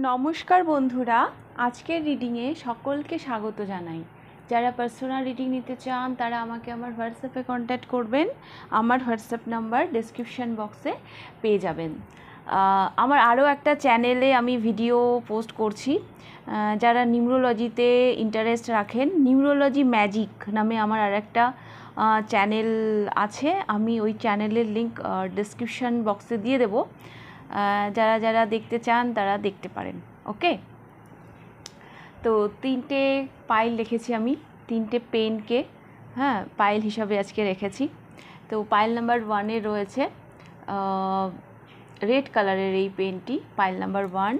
নমস্কার বন্ধুরা, আজকের রিডিংয়ে সকলকে স্বাগত জানাই। যারা পার্সোনাল রিডিং নিতে চান তারা আমাকে আমার হোয়াটসঅ্যাপে কন্ট্যাক্ট করবেন। আমার হোয়াটসঅ্যাপ নাম্বার ডেসক্রিপশন বক্সে পেয়ে যাবেন। আমার আরও একটা চ্যানেলে আমি ভিডিও পোস্ট করছি। যারা নিউরোলজিতে ইন্টারেস্ট রাখেন, নিউরোলজি ম্যাজিক নামে আমার আর একটা চ্যানেল আছে। আমি ওই চ্যানেলের লিঙ্ক ডেসক্রিপশন বক্সে দিয়ে দেবো। যারা যারা দেখতে চান তারা দেখতে পারেন। ওকে, তো 3টে পাইল রেখেছি আমি, 3টে পেনকে পাইল হিসাবে আজকে রেখেছি। তো পাইল নাম্বার 1-এ রয়েছে রেড কালারের এই পেনটি, পাইল নাম্বার 1।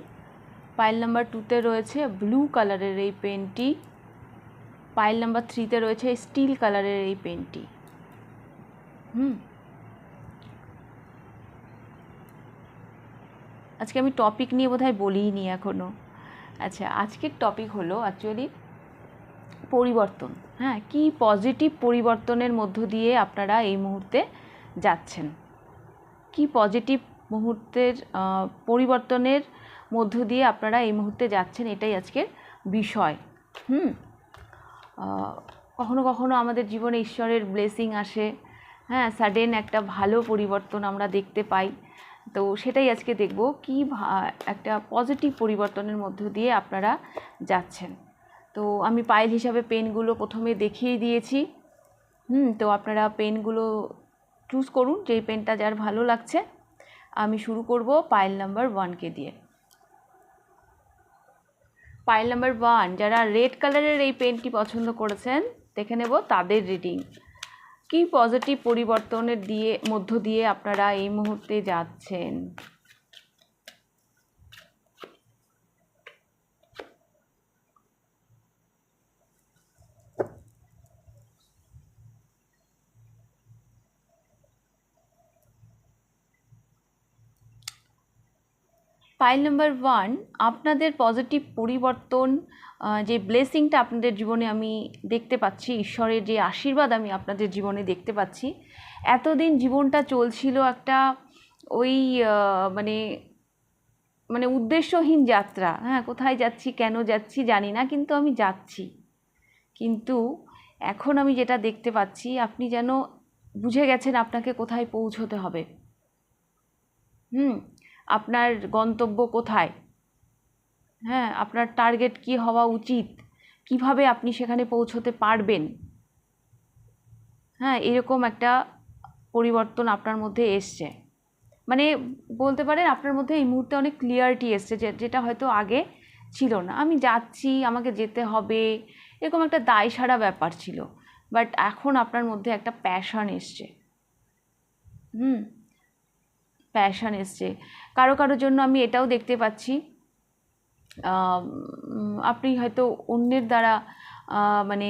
পাইল নাম্বার 2-তে রয়েছে ব্লু কালারের এই পেনটি। পাইল নাম্বার 3-তে রয়েছে স্টিল কালারের এই পেনটি। আজকে আমি টপিক নিয়ে বোধহয় বলিনি এখনও। আচ্ছা, আজকের টপিক হলো অ্যাকচুয়ালি পরিবর্তন। কি পজিটিভ পরিবর্তনের মধ্য দিয়ে আপনারা এই মুহূর্তে যাচ্ছেন, কি পজিটিভ মুহূর্তের পরিবর্তনের মধ্য দিয়ে আপনারা এই মুহূর্তে যাচ্ছেন, এটাই আজকের বিষয়। কখনো কখনো আমাদের জীবনে ঈশ্বরের ব্লেসিং আসে, সাডেন একটা ভালো পরিবর্তন আমরা দেখতে পাই। তো সেটাই আজকে দেখব, কি একটা পজিটিভ পরিবর্তনের মধ্য দিয়ে আপনারা যাচ্ছেন। তো আমি পাইল হিসাবে পেনগুলো প্রথমে দেখিয়ে দিয়েছি। তো আপনারা পেনগুলো চুজ করুন, যেই পেনটা যার ভালো লাগছে। আমি শুরু করব পাইল নাম্বার 1-কে দিয়ে। পাইল নাম্বার 1, যারা রেড কালারের এই পেনটি পছন্দ করেছেন, দেখে নেব তাদের রিডিং। কি পজিটিভ পরিবর্তনের মধ্য দিয়ে আপনারা এই মুহূর্তে যাচ্ছেন। পাইল নাম্বার 1, আপনাদের পজিটিভ পরিবর্তন, যে ব্লেসিংটা আপনাদের জীবনে আমি দেখতে পাচ্ছি, ঈশ্বরের যে আশীর্বাদ আমি আপনাদের জীবনে দেখতে পাচ্ছি। এতদিন জীবনটা চলছিল একটা ওই মানে মানে উদ্দেশ্যহীন যাত্রা। কোথায় যাচ্ছি, কেন যাচ্ছি জানি না, কিন্তু আমি যাচ্ছি। কিন্তু এখন আমি যেটা দেখতে পাচ্ছি, আপনি যেন বুঝে গেছেন আপনাকে কোথায় পৌঁছতে হবে। আপনার গন্তব্য কোথায়, আপনার টার্গেট কি হওয়া উচিত, কিভাবে আপনি সেখানে পৌঁছতে পারবেন। এরকম একটা পরিবর্তন আপনার মধ্যে এসছে। মানে বলতে পারেন আপনার মধ্যে এই মুহূর্তে অনেক ক্লিয়ারিটি এসছে, যেটা হয়তো আগে ছিল না। আমি যাচ্ছি, আমাকে যেতে হবে, এরকম একটা দায়সারা ব্যাপার ছিল। বাট এখন আপনার মধ্যে একটা প্যাশন এসছে। প্যাশন এসছে। কারো কারোর জন্য আমি এটাও দেখতে পাচ্ছি, আপনি হয়তো অন্যের দ্বারা মানে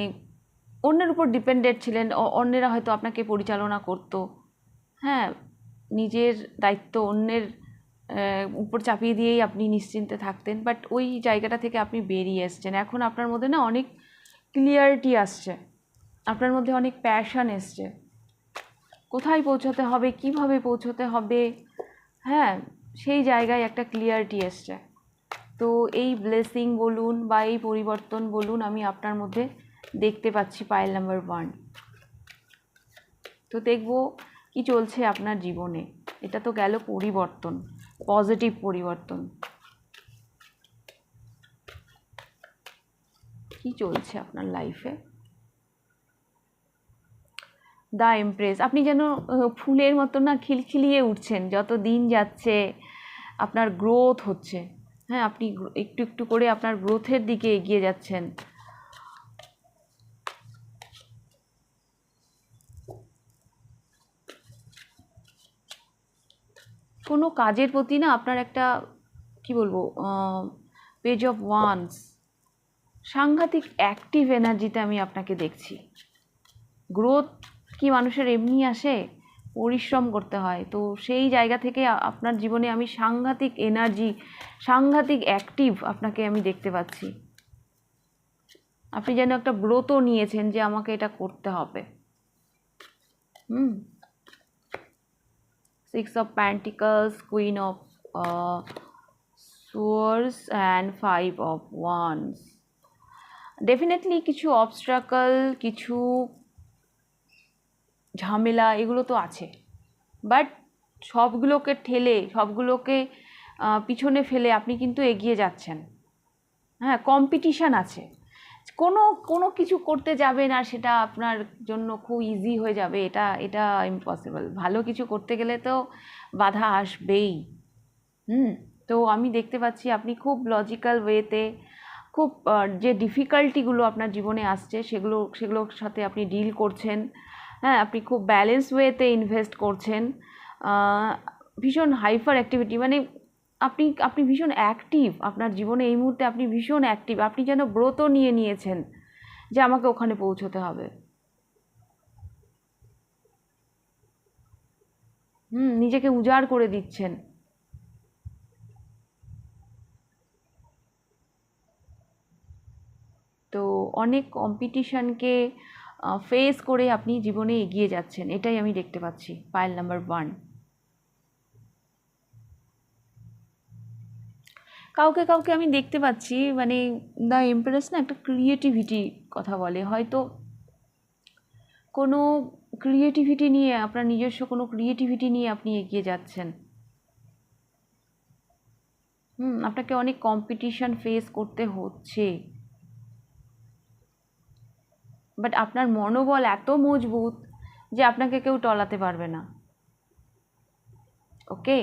অন্যের উপর ডিপেন্ডেন্ট ছিলেন, অন্যেরা হয়তো আপনাকে পরিচালনা করতো। নিজের দায়িত্ব অন্যের উপর চাপিয়ে দিয়েই আপনি নিশ্চিন্তে থাকতেন। বাট ওই জায়গাটা থেকে আপনি বেরিয়ে এসছেন। এখন আপনার মধ্যে না অনেক ক্লিয়ারিটি আসছে, আপনার মধ্যে অনেক প্যাশন এসছে। কোথায় পৌঁছতে হবে, কিভাবে পৌঁছতে হবে, সেই জায়গায় একটা ক্লিয়ারিটি এসছে। তো এই ব্লেসিং বলুন বা এই পরিবর্তন বলুন, আমি আপনার মধ্যে দেখতে পাচ্ছি পাইল নাম্বার 1। তো দেখব কি চলছে আপনার জীবনে। এটা তো গেল পরিবর্তন, পজিটিভ পরিবর্তন। কি চলছে আপনার লাইফে। দ্য এমপ্রেস, আপনি যেন ফুলের মতো না খিলখিলিয়ে উঠছেন। যত দিন যাচ্ছে আপনার গ্রোথ হচ্ছে। আপনি একটু একটু করে আপনার গ্রোথের দিকে এগিয়ে যাচ্ছেন। কোনো কাজের প্রতি না আপনার একটা কি বলবো, পেজ অফ ওয়ান্স, সাংঘাতিক অ্যাক্টিভ এনার্জিতে আমি আপনাকে দেখছি। গ্রোথ কি মানুষের এমনি আসে? পরিশ্রম করতে হয়। তো সেই জায়গা থেকে আপনার জীবনে আমি সাংঘাতিক এনার্জি, সাংঘাতিক অ্যাক্টিভ আপনাকে আমি দেখতে পাচ্ছি। আপনি যেন একটা ব্রত নিয়েছেন যে আমাকে এটা করতে হবে। 6 of Pentacles, Queen of swords and 5 of wands. Definitely কিছু অবস্ট্রাকল, কিছু ঝামেলা এগুলো তো আছে, বাট সবগুলোকে ঠেলে, সবগুলোকে পিছনে ফেলে আপনি কিন্তু এগিয়ে যাচ্ছেন। হ্যাঁ, কম্পিটিশান আছে, কোনো কোনো কিছু করতে যাবেন আর সেটা আপনার জন্য খুব ইজি হয়ে যাবে, এটা এটা ইম্পসিবল। ভালো কিছু করতে গেলে তো বাধা আসবেই। তো আমি দেখতে পাচ্ছি আপনি খুব লজিক্যাল ওয়েতে, খুব যে ডিফিকাল্টিগুলো আপনার জীবনে আসছে সেগুলোর সাথে আপনি ডিল করছেন। হ্যাঁ, আপনি খুব ব্যালেন্স ওয়েতে ইনভেস্ট করছেন। ভীষণ হাইপার অ্যাক্টিভিটি, মানে আপনি ভীষণ অ্যাক্টিভ আপনার জীবনে এই মুহূর্তে, আপনি ভীষণ অ্যাক্টিভ। আপনি যেন ব্রত নিয়ে নিয়েছেন যে আমাকে ওখানে পৌঁছতে হবে। নিজেকে উজাড় করে দিচ্ছেন। তো অনেক কম্পিটিশানকে ফেস করে আপনি জীবনে এগিয়ে যাচ্ছেন, এটাই আমি দেখতে পাচ্ছি পাইল নাম্বার 1। কাউকে কাউকে আমি দেখতে পাচ্ছি, মানে দ্য এমপ্রেস না একটা ক্রিয়েটিভিটি কথা বলে, হয়তো কোনো ক্রিয়েটিভিটি নিয়ে, আপনার নিজস্ব কোনো ক্রিয়েটিভিটি নিয়ে আপনি এগিয়ে যাচ্ছেন। আপনাকে অনেক কম্পিটিশান ফেস করতে হচ্ছে, বাট আপনার মনোবল এত মজবুত যে আপনাকে কেউ টলাতে পারবে না। ওকে,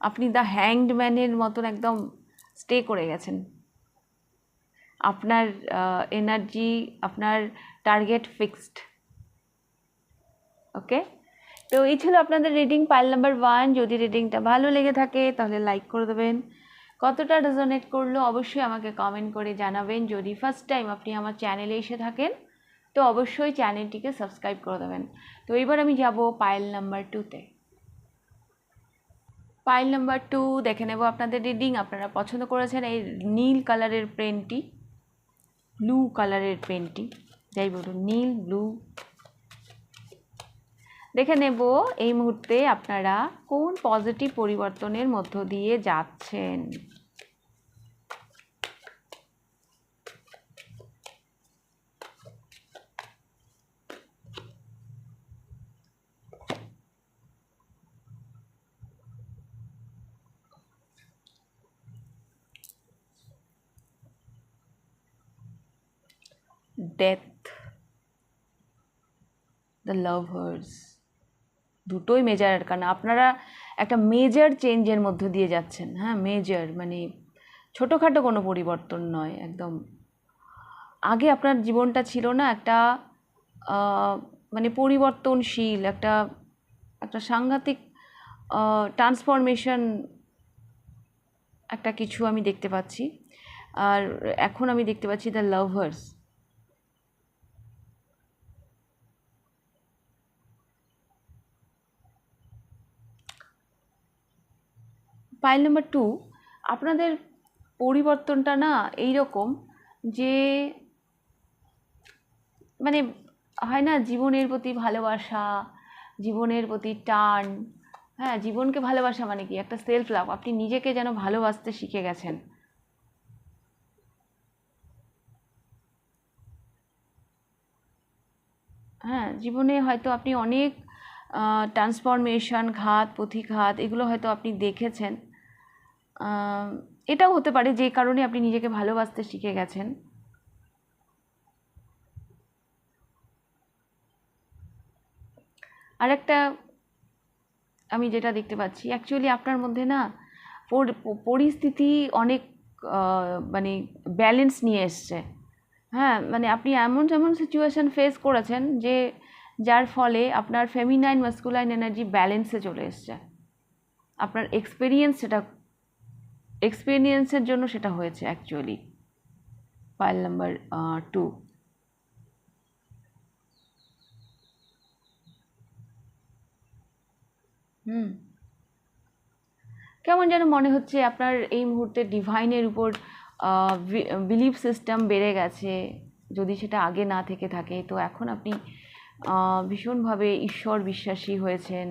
আপনি দ্য হ্যাংড ম্যানের মতন একদম স্টে করে গেছেন। আপনার এনার্জি, আপনার টার্গেট ফিক্সড। ওকে, তো এই ছিল আপনাদের রিডিং পাইল নাম্বার 1। যদি রিডিংটা ভালো লেগে থাকে তাহলে লাইক করে দেবেন। কতটা রেজোনেট করলো অবশ্যই আমাকে কমেন্ট করে জানাবেন। যদি ফার্স্ট টাইম আপনি আমার চ্যানেলে এসে থাকেন তো অবশ্যই চ্যানেলটিকে সাবস্ক্রাইব করে দেবেন। তো এবার আমি যাব পাইল নাম্বার 2তে। পাইল নাম্বার 2 দেখে নেব আপনাদের রিডিং। আপনারা পছন্দ করেছেন এই নীল কালারের পেনটি, ব্লু কালারের পেনটি, যাই বলুন, নীল ব্লু। দেখে নেব এই মুহূর্তে আপনারা কোন পজিটিভ পরিবর্তনের মধ্য দিয়ে যাচ্ছেন। ডেথ, দ্য লাভার্স, দুটোই মেজর আরকানা। আপনারা একটা মেজর চেঞ্জের মধ্য দিয়ে যাচ্ছেন। হ্যাঁ, মেজর মানে ছোটোখাটো কোনো পরিবর্তন নয়, একদম। আগে আপনার জীবনটা ছিল না একটা মানে পরিবর্তনশীল, একটা একটা সাংঘাতিক ট্রান্সফরমেশন একটা কিছু আমি দেখতে পাচ্ছি। আর এখন আমি দেখতে পাচ্ছি দ্য লাভার্স। পাইল নাম্বার 2, আপনাদের পরিবর্তনটা না এইরকম যে, মানে হয় না জীবনের প্রতি ভালোবাসা, জীবনের প্রতি টান। হ্যাঁ, জীবনকে ভালোবাসা মানে কি একটা সেলফ লাভ, আপনি নিজেকে যেন ভালোবাসতে শিখে গেছেন। হ্যাঁ, জীবনে হয়তো আপনি অনেক ট্রান্সফরমেশন, ঘাত প্রতিঘাত এগুলো হয়তো আপনি দেখেছেন। এটাও হতে পারে যে কারণে আপনি নিজেকে ভালোবাসতে শিখে গেছেন। আর একটা আমি যেটা দেখতে পাচ্ছি, অ্যাকচুয়ালি আপনার মধ্যে না পরিস্থিতি অনেক মানে ব্যালেন্স নিয়ে এসছে। হ্যাঁ, মানে আপনি এমন এমন সিচুয়েশান ফেস করেছেন যে যার ফলে আপনার ফেমিনাইন মাস্কুলাইন এনার্জি ব্যালেন্সে চলে এসছে। আপনার এক্সপিরিয়েন্সের জন্য সেটা হয়েছে অ্যাকচুয়ালি। Pile number 2। কেমন যেন মনে হচ্ছে আপনার এই মুহূর্তে ডিভাইনের উপর বিলিফ সিস্টেম বেড়ে গেছে। যদি সেটা আগে না থেকে থাকে তো এখন আপনি ভীষণভাবে ঈশ্বর বিশ্বাসী হয়েছেন।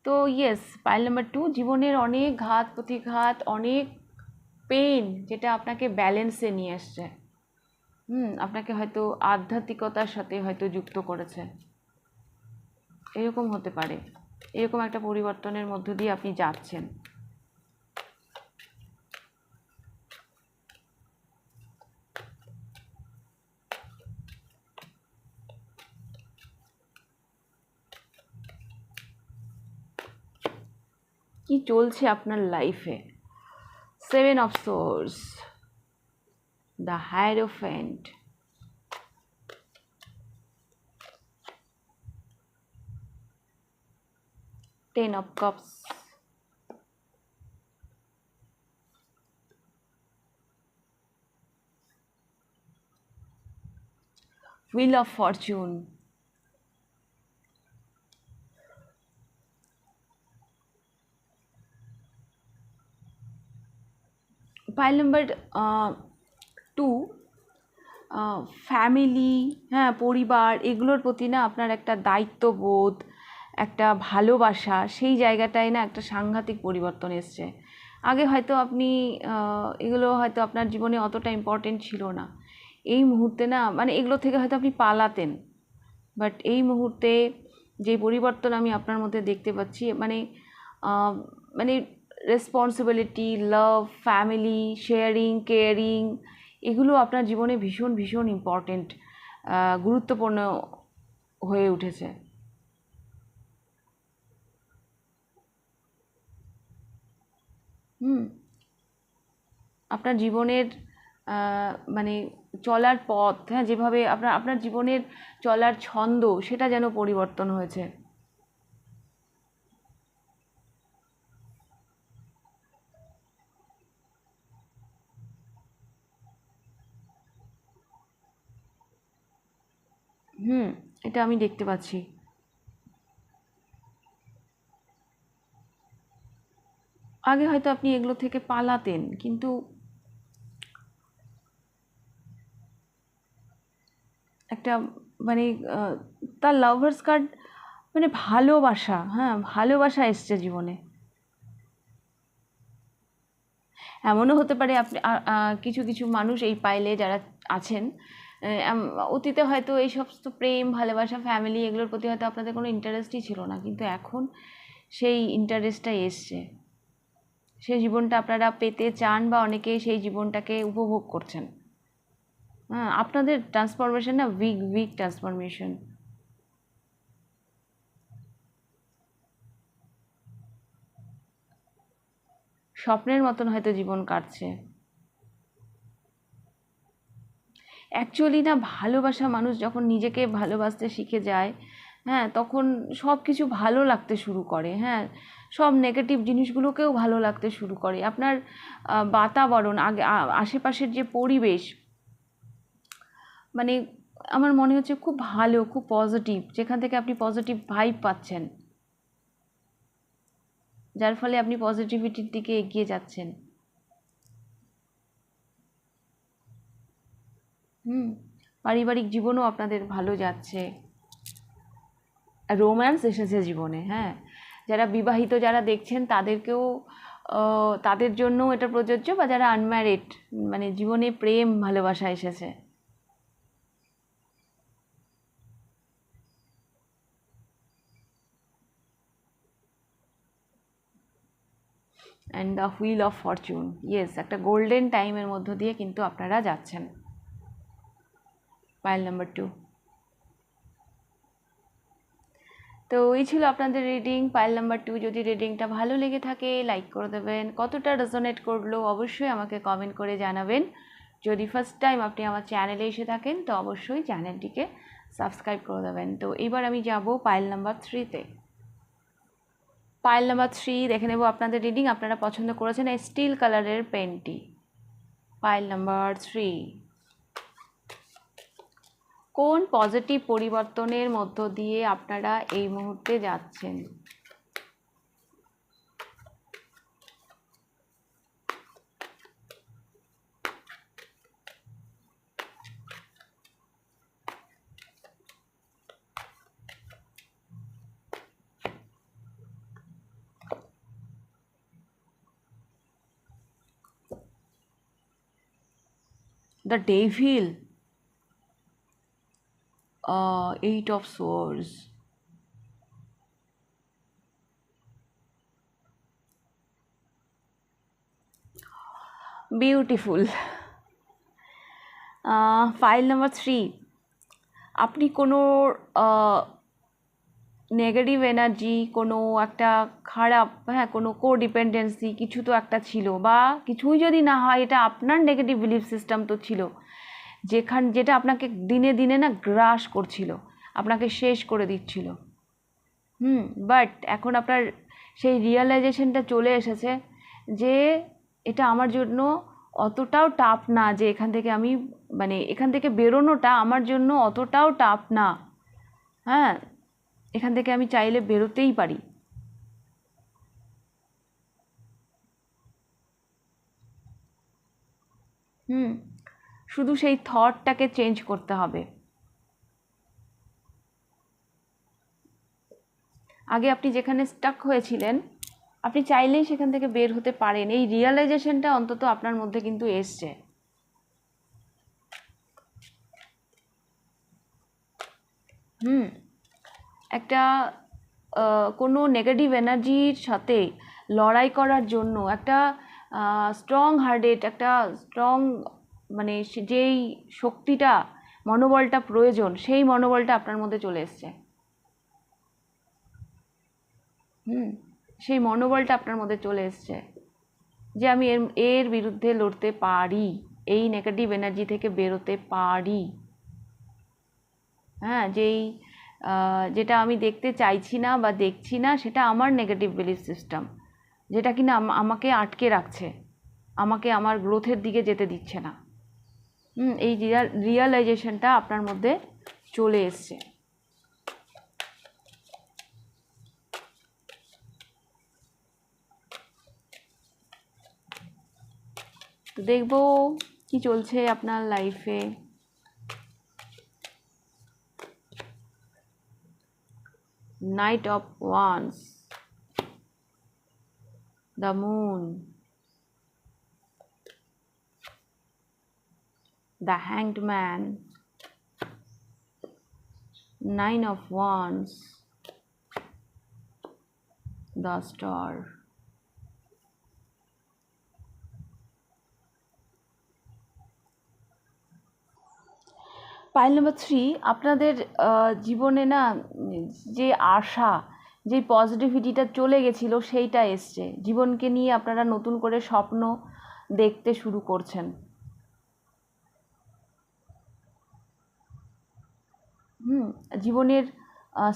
তো ইয়েস, পাইল নাম্বার 2, জীবনের অনেক ঘাত প্রতিঘাত, অনেক পেন, যেটা আপনাকে ব্যালেন্সে নিয়ে এসছে। আপনাকে হয়তো আধ্যাত্মিকতার সাথে হয়তো যুক্ত করেছে, এরকম হতে পারে। এরকম একটা পরিবর্তনের মধ্য দিয়ে আপনি যাচ্ছেন। কি চলছে আপনার লাইফে? 7 of swords, the hierophant, 10 of cups, wheel of fortune, pile number 2, family, হ্যাঁ, পরিবার, এগুলোর প্রতি না আপনার একটা দায়িত্ববোধ, একটা ভালোবাসা, সেই জায়গাটায় না একটা সাংঘাতিক পরিবর্তন এসছে। আগে হয়তো আপনি এগুলো হয়তো আপনার জীবনে অতটা ইম্পর্টেন্ট ছিল না। এই মুহূর্তে না, মানে এগুলো থেকে হয়তো আপনি পালাতেন, বাট এই মুহূর্তে যে পরিবর্তন আমি আপনার মধ্যে দেখতে পাচ্ছি, মানে মানে রেসপন্সিবিলিটি, লাভ, ফ্যামিলি, শেয়ারিং, কেয়ারিং, এগুলো আপনার জীবনে ভীষণ ভীষণ ইম্পর্টেন্ট, গুরুত্বপূর্ণ হয়ে উঠেছে। আপনার জীবনের মানে চলার পথ, হ্যাঁ, যেভাবে আপনার জীবনের চলার ছন্দ, সেটা যেন পরিবর্তন হয়েছে। এটা আমি দেখতে পাচ্ছি। আগে হয়তো আপনি এগুলো থেকে পালাতেন, কিন্তু একটা মানে তার লাভার্স কার্ড, মানে ভালোবাসা, হ্যাঁ, ভালোবাসা এসছে জীবনে। এমনও হতে পারে আপনি কিছু কিছু মানুষ এই পাইলে যারা আছেন, অতীতে হয়তো এই সমস্ত প্রেম, ভালোবাসা, ফ্যামিলি, এগুলোর প্রতি হয়তো আপনাদের কোনো ইন্টারেস্টই ছিল না, কিন্তু এখন সেই ইন্টারেস্টটা এসছে। সেই জীবনটা আপনারা পেতে চান, বা অনেকে সেই জীবনটাকে উপভোগ করছেন। হ্যাঁ, আপনাদের ট্রান্সফরমেশন না উইক ট্রান্সফরমেশন। স্বপ্নের মতন হয়তো জীবন কাটছে। অ্যাকচুয়ালি না, ভালোবাসা মানুষ যখন নিজেকে ভালোবাসতে শিখে যায়, হ্যাঁ, তখন সব কিছু ভালো লাগতে শুরু করে। হ্যাঁ, সব নেগেটিভ জিনিসগুলোকেও ভালো লাগতে শুরু করে। আপনার বাতাবরণ, আশেপাশের যে পরিবেশ, মানে আমার মনে হচ্ছে খুব ভালো, খুব পজিটিভ, যেখান থেকে আপনি পজিটিভ ভাইব পাচ্ছেন, যার ফলে আপনি পজিটিভিটির দিকে এগিয়ে যাচ্ছেন। পারিবারিক জীবনও আপনাদের ভালো যাচ্ছে। রোম্যান্স এসেছে জীবনে, হ্যাঁ, যারা বিবাহিত যারা দেখছেন তাদেরকেও, তাদের জন্যও এটা প্রযোজ্য, বা যারা আনম্যারিড, মানে জীবনে প্রেম ভালোবাসা এসেছে। And the wheel of fortune, yes, একটা গোল্ডেন টাইমের মধ্য দিয়ে কিন্তু আপনারা যাচ্ছেন। Pile number 2। তো এই ছিল আপনাদের রিডিং, পাইল নাম্বার 2। যদি রিডিংটা ভালো লেগে থাকে লাইক করে দেবেন, কতটা রেজোনেট করলো অবশ্যই আমাকে কমেন্ট করে জানাবেন। যদি ফার্স্ট টাইম আপনি আমার চ্যানেলে এসে থাকেন তো অবশ্যই চ্যানেলটিকে সাবস্ক্রাইব করে দেবেন। তো এবার আমি যাব পাইল নাম্বার 3-তে। পাইল নাম্বার 3 দেখে নেব আপনাদের রিডিং। আপনারা পছন্দ করেছেন এই স্টিল কালারের পেনটি। পাইল নাম্বার 3, কোন পজিটিভ পরিবর্তনের মধ্য দিয়ে আপনারা এই মুহূর্তে যাচ্ছেন? The devil, 8 of swords, beautiful. File number 3, আপনি কোনো নেগেটিভ এনার্জি, কোনো একটা খারাপ, হ্যাঁ, কোনো কোডিপেন্ডেন্সি কিছু তো একটা ছিল, বা কিছুই যদি না হয় এটা আপনার নেগেটিভ বিলিফ সিস্টেম তো ছিল, যেটা আপনাকে দিনে দিনে না গ্রাস করছিল, আপনাকে শেষ করে দিচ্ছিল। বাট এখন আপনার সেই রিয়েলাইজেশনটা চলে এসেছে যে এটা আমার জন্য অতটাও টাফ না, যে এখান থেকে আমি মানে এখান থেকে বেরোনোটা আমার জন্য অতটাও টাফ না। হ্যাঁ, এখান থেকে আমি চাইলে বেরোতেই পারি। শুধু সেই থটটাকে চেঞ্জ করতে হবে। আগে আপনি যেখানে স্টাক হয়েছিলেন আপনি চাইলেই সেখান থেকে বের হতে পারেন, এই রিয়েলাইজেশনটা অন্তত আপনার মধ্যে কিন্তু এসছে। একটা কোনো নেগেটিভ এনার্জির সাথে লড়াই করার জন্য একটা স্ট্রং হার্টেড, একটা স্ট্রং মানে যেই শক্তিটা, মনোবলটা প্রয়োজন, সেই মনোবলটা আপনার মধ্যে চলে এসছে। সেই মনোবলটা আপনার মধ্যে চলে এসছে যে আমি এর বিরুদ্ধে লড়তে পারি, এই নেগেটিভ এনার্জি থেকে বেরোতে পারি। হ্যাঁ, যেটা আমি দেখতে চাইছি না বা দেখছি না, সেটা আমার নেগেটিভ বিলিফ সিস্টেম, যেটা কিনা আমাকে আটকে রাখছে, আমাকে আমার গ্রোথের দিকে যেতে দিচ্ছে না। এই রিয়েলাইজেশনটা আপনার মধ্যে চলে এসছে। তো দেখবো কি চলছে আপনার লাইফে। Knight of Wands, the Moon, the Hanged Man, 9 of Wands, the Star. Pile number 3, আপনাদের জীবনে না যে আশা, যে পজিটিভিটিটা চলে গেছিলো সেইটা এসছে। জীবনকে নিয়ে আপনারা নতুন করে স্বপ্ন দেখতে শুরু করছেন। জীবনের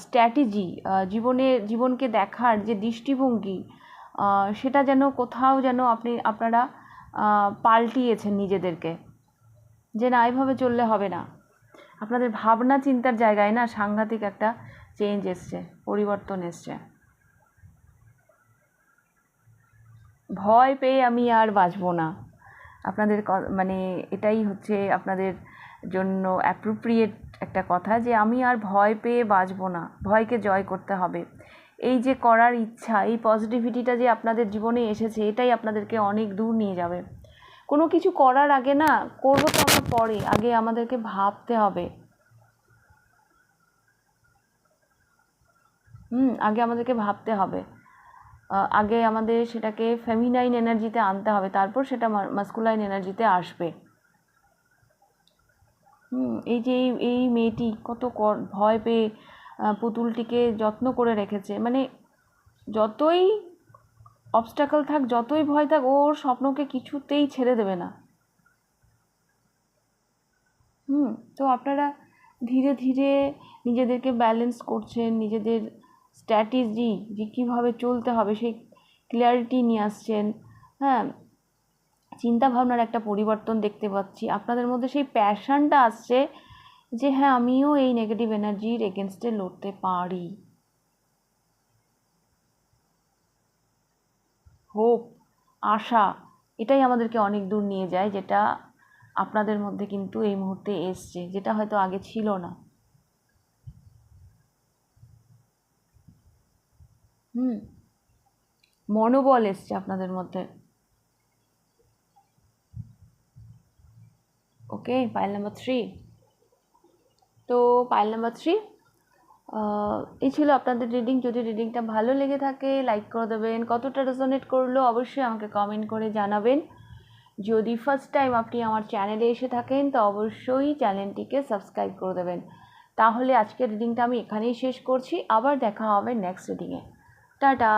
স্ট্র্যাটেজি, জীবনকে দেখার যে দৃষ্টিভঙ্গি, সেটা যেন কোথাও যেন আপনারা পাল্টিয়েছেন নিজেদেরকে, যে না এভাবে চললে হবে না। আপনাদের ভাবনা চিন্তার জায়গায় না সাংঘাতিক একটা চেঞ্জ এসছে, পরিবর্তন এসছে। ভয় পেয়ে আমি আর বাঁচবো না, আপনাদের মানে এটাই হচ্ছে আপনাদের জন্য অ্যাপ্রোপ্রিয়েট একটা কথা, যে আমি আর ভয় পেয়ে বাঁচবো না, ভয়কে জয় করতে হবে। এই যে করার ইচ্ছা, এই পজিটিভিটিটা যে আপনাদের জীবনে এসেছে, এটাই আপনাদেরকে অনেক দূর নিয়ে যাবে। কোনো কিছু করার আগে না, করবো তো আমরা পরে, আগে আমাদেরকে ভাবতে হবে। আগে আমাদেরকে ভাবতে হবে, আগে আমাদের সেটাকে ফেমিনাইন এনার্জিতে আনতে হবে, তারপর সেটা মাস্কুলাইন এনার্জিতে আসবে। এই যে এই মেয়েটি কত ভয় পেয়ে পুতুলটিকে যত্ন করে রেখেছে, মানে যতই অবস্টাকল থাক, যতই ভয় থাক, ওর স্বপ্নকে কিছুতেই ছেড়ে দেবে না। তো আপনারা ধীরে ধীরে নিজেদেরকে ব্যালেন্স করছেন, নিজেদের স্ট্র্যাটেজি যে কীভাবে চলতে হবে সেই ক্লিয়ারিটি নিয়ে আসছেন। হ্যাঁ, চিন্তাভাবনার একটা পরিবর্তন দেখতে পাচ্ছি, আপনাদের মধ্যে সেই প্যাশনটা আসছে যে হ্যাঁ আমিও এই নেগেটিভ এনার্জির এগেনস্টে লড়তে পারি। হোপ, আশা, এটাই আমাদেরকে অনেক দূর নিয়ে যায়, যেটা আপনাদের মধ্যে কিন্তু এই মুহূর্তে এসছে, যেটা হয়তো আগে ছিল না। মনোবল এসছে আপনাদের মধ্যে। ওকে, পাইল নাম্বার 3। তো পাইল নাম্বার 3 এই ছিল আপনাদের রিডিং। যদি রিডিংটা ভালো লেগে থাকে লাইক করে দেবেন, কতটা রেজোনেট করলো অবশ্যই আমাকে কমেন্ট করে জানাবেন। যদি ফার্স্ট টাইম আপনি আমার চ্যানেলে এসে থাকেন তো অবশ্যই চ্যানেলটিকে সাবস্ক্রাইব করে দেবেন। তাহলে আজকের রিডিংটা আমি এখানেই শেষ করছি, আবার দেখা হবে নেক্সট রিডিংয়ে। টাটা।